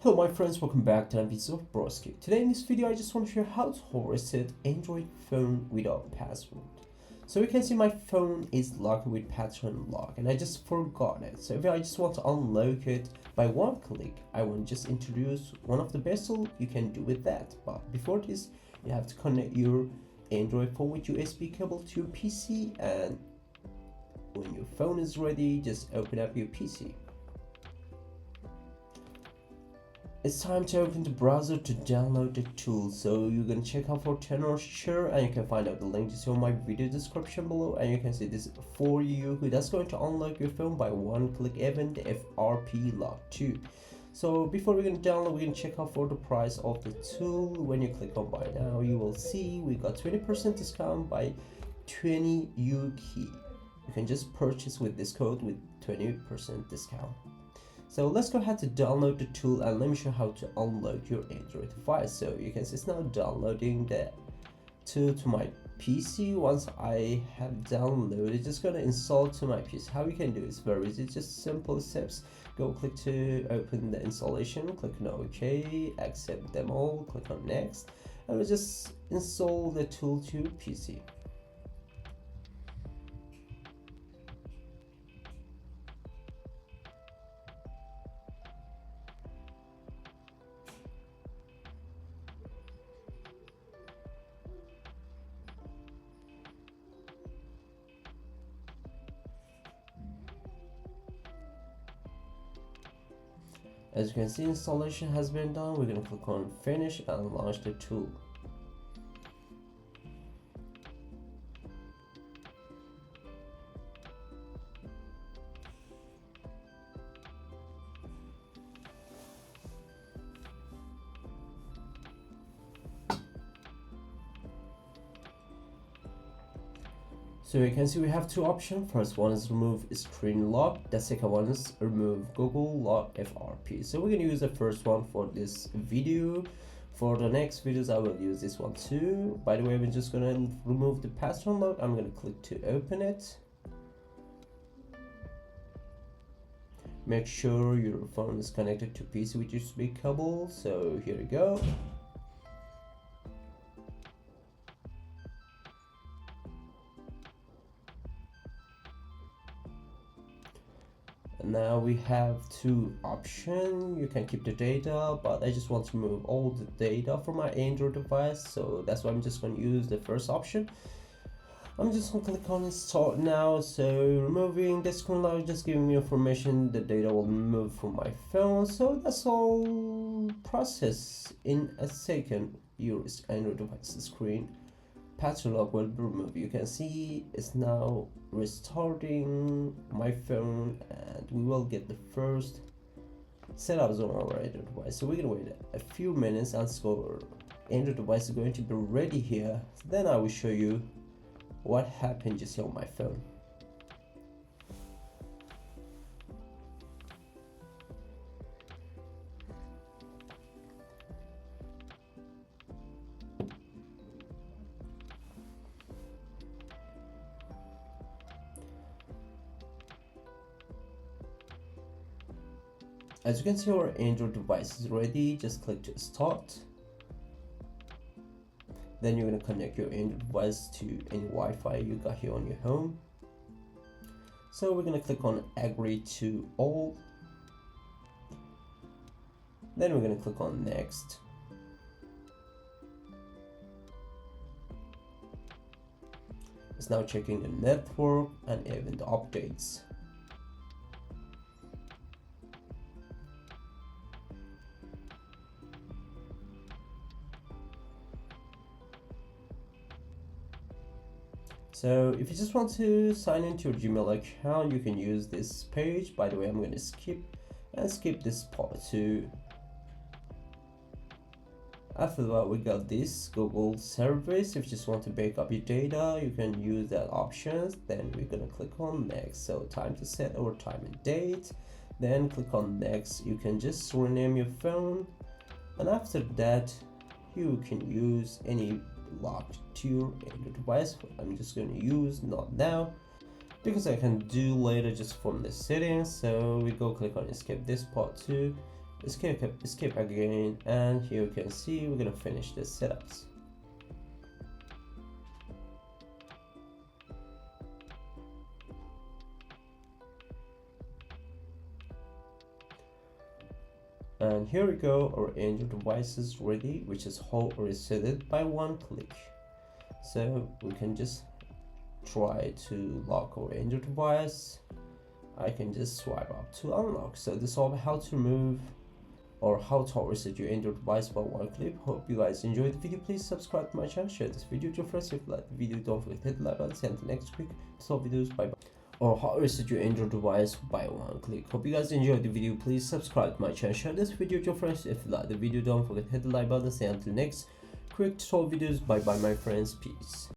Hello my friends, welcome back to another video of Broski. Today in this video I just want to share how to reset Android phone without password. So you can see my phone is locked with pattern lock and I just forgot it. So if I just want to unlock it by one click, I will just introduce one of the best tools you can do with that. But before this, you have to connect your Android phone with USB cable to your PC, and when your phone is ready, just open up your PC. It's time to open the browser to download the tool. So you're gonna check out for 10 or sure, and you can find out the link just on my video description below, and you can see this for you that's going to unlock your phone by one click, even the FRP lock 2. So before we're gonna download, we're gonna check out for the price of the tool. When you click on buy now, you will see we got 20% discount by 20 UK. You can just purchase with this code with 20% discount. So let's go ahead to download the tool, and let me show you how to unlock your Android device. So you can see it's now downloading the tool to my PC. Once I have downloaded, it's just gonna install to my PC. How you can do is very easy, just simple steps. Go click to open the installation, click on OK, accept them all, click on next, and we'll just install the tool to PC. As you can see, installation has been done. We're going to click on finish and launch the tool. So you can see we have two options. First one is remove screen lock. The second one is remove Google Lock FRP. So we're gonna use the first one for this video. For the next videos, I will use this one too. By the way, we're just gonna remove the pattern lock. I'm gonna click to open it. Make sure your phone is connected to PC with USB cable. So here we go. Now we have two options. You can keep the data, but I just want to remove all the data from my Android device, so that's why I'm just going to use the first option. I'm just going to click on start now. So removing the screen lock, just giving me information the data will move from my phone. So that's all process in a second. Your Android device screen pattern lock will be removed. You can see it's now restarting my phone, and we will get the first setups on our Android device. So we're gonna wait a few minutes until our Android device is going to be ready here. Then I will show you what happened just here on my phone. As you can see, our Android device is ready. Just click to start. Then you're going to connect your Android device to any Wi-Fi you got here on your home. So we're going to click on agree to all. Then we're going to click on next. It's now checking the network and even the updates. So if you just want to sign into your Gmail account, you can use this page. By the way, I'm going to skip this part too. After that, we got this Google service. If you just want to back up your data, you can use that options. Then we're going to click on next. So time to set our time and date. Then click on next. You can just rename your phone, and after that you can use any locked to your Android device. I'm just going to use not now because I can do later just from the settings. So we go click on escape this part too. escape again, and here you can see we're gonna finish the setups. And here we go, our Android device is ready, which is whole resetted by one click. So we can just try to lock our Android device. I can just swipe up to unlock. So this is all how to remove or how to reset your Android device by one click. Hope you guys enjoyed the video. Please subscribe to my channel, share this video to your friends. If you like the video, don't forget to hit the like button. See you until next week. So videos, bye bye. Or how to reset your Android device by one click. Hope you guys enjoyed the video. Please subscribe to my channel, share this video to your friends. If you like the video, don't forget to hit the like button. See you until next quick tutorial videos. Bye bye my friends, peace.